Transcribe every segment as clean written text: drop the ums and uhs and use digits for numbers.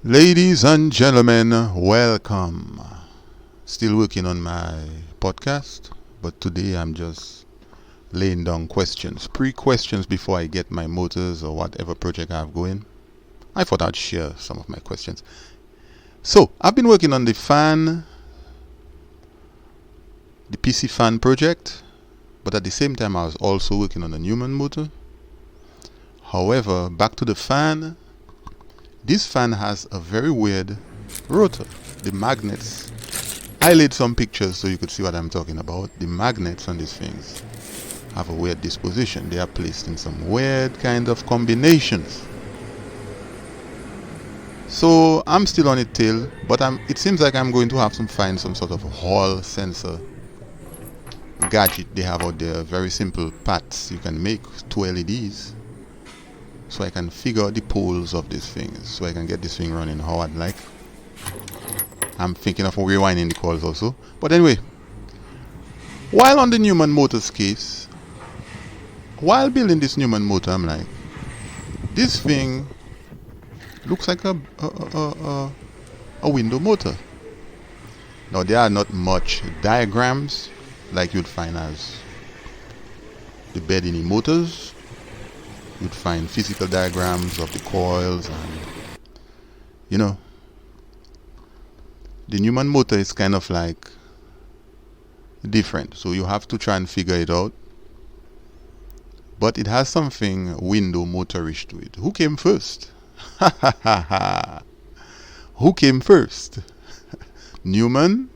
Ladies and gentlemen, welcome. Still working on my podcast, but today I'm just laying down questions, pre-questions before I get my motors or whatever project I have going. I thought I'd share some of my questions. So, I've been working on the PC fan project, but at the same time I was also working on the Newman motor. However, back to the fan. This fan has a very weird rotor. The magnets, I laid some pictures so you could see what I'm talking about. The magnets on these things have a weird disposition. They are placed in some weird kind of combinations. So I'm still on it till, but it seems like I'm going to have to find some sort of Hall sensor gadget they have out there. Very simple parts you can make, 2 LEDs. So I can figure out the poles of these things, so I can get this thing running how I'd like. I'm thinking of rewinding the coils also. But anyway, while on the Newman Motors case, while building this Newman motor, I'm like, this thing looks like a window motor. Now there are not much diagrams like you'd find as the Bedini motors. You'd find physical diagrams of the coils, and the Newman motor is kind of like different, so you have to try and figure it out. But it has something window motorish to it. Who came first? Who came first? Newman?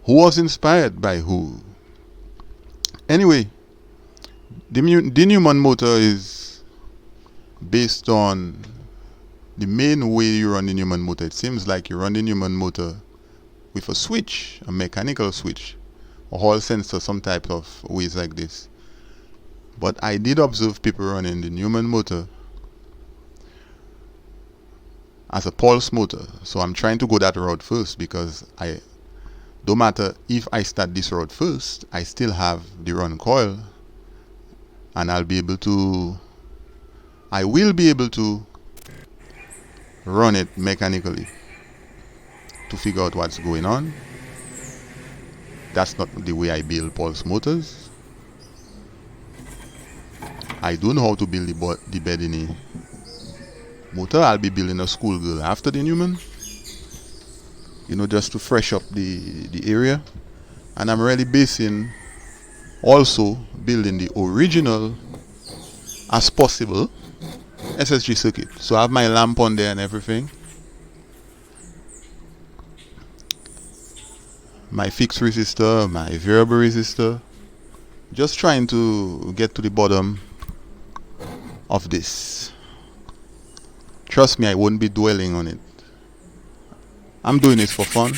Who was inspired by who? Anyway, the Newman motor is based on the main way you run the Newman motor. It seems like you run the Newman motor with a switch, a mechanical switch, a Hall sensor, some type of ways like this. But I did observe people running the Newman motor as a pulse motor. So I'm trying to go that route first, because no matter if I start this route first, I still have the run coil. And I will be able to run it mechanically to figure out what's going on. That's not the way I build pulse motors. I do know how to build the Bedini motor. I'll be building a schoolgirl after the Newman, just to fresh up the area. And I'm really also building the original as possible SSG circuit. So I have my lamp on there and everything, my fixed resistor, my variable resistor, just trying to get to the bottom of this. Trust me, I won't be dwelling on it. I'm doing it for fun.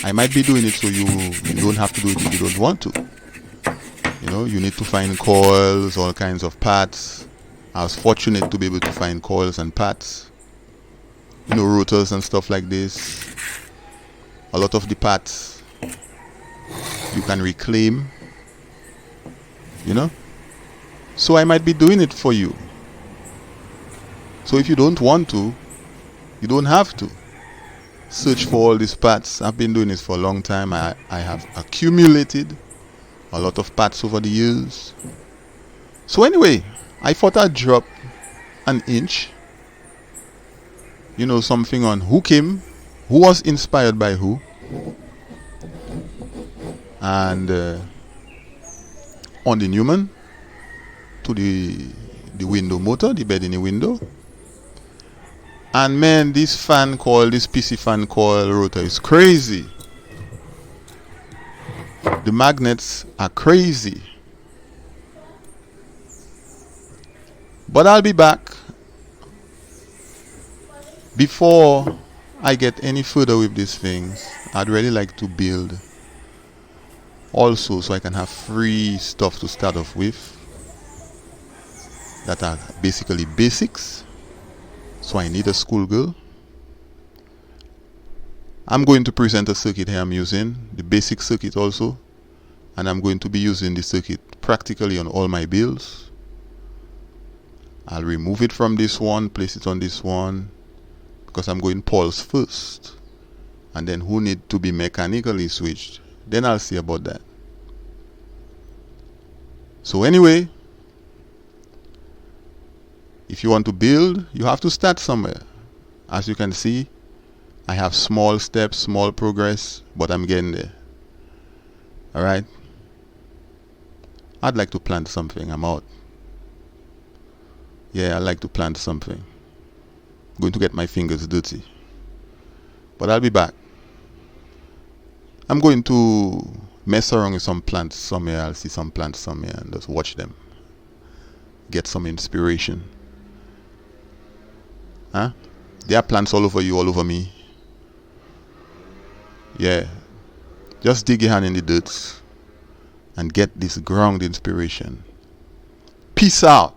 I might be doing it so you don't have to do it if you don't want to. You need to find coils, all kinds of parts. I was fortunate to be able to find coils and parts, rotors and stuff like this. A lot of the parts you can reclaim, so I might be doing it for you. So if you don't want to, you don't have to search for all these parts. I've been doing this for a long time. I have accumulated a lot of parts over the years. So anyway, I thought I'd drop an inch, something on who was inspired by who, and on the Newman to the window motor, the Bedini window. And man, this PC fan coil rotor is crazy. The magnets are crazy. But I'll be back. Before I get any further with these things, I'd really like to build also, so I can have free stuff to start off with that are basically basics. So I need a schoolgirl. I'm going to present a circuit here I'm using, the basic circuit also. And I'm going to be using the circuit practically on all my builds. I'll remove it from this one, place it on this one, because I'm going pulse first, and then who need to be mechanically switched, then I'll see about that. So anyway, if you want to build, you have to start somewhere. As you can see, I have small steps, small progress, but I'm getting there. Alright, I'd like to plant something. I'm out. Yeah, I like to plant something. I'm going to get my fingers dirty, but I'll be back. I'm going to mess around with some plants somewhere. I'll see some plants somewhere and just watch them, get some inspiration. Huh? There are plants all over you, all over me. Yeah, just dig your hand in the dirt and get this ground inspiration. Peace out.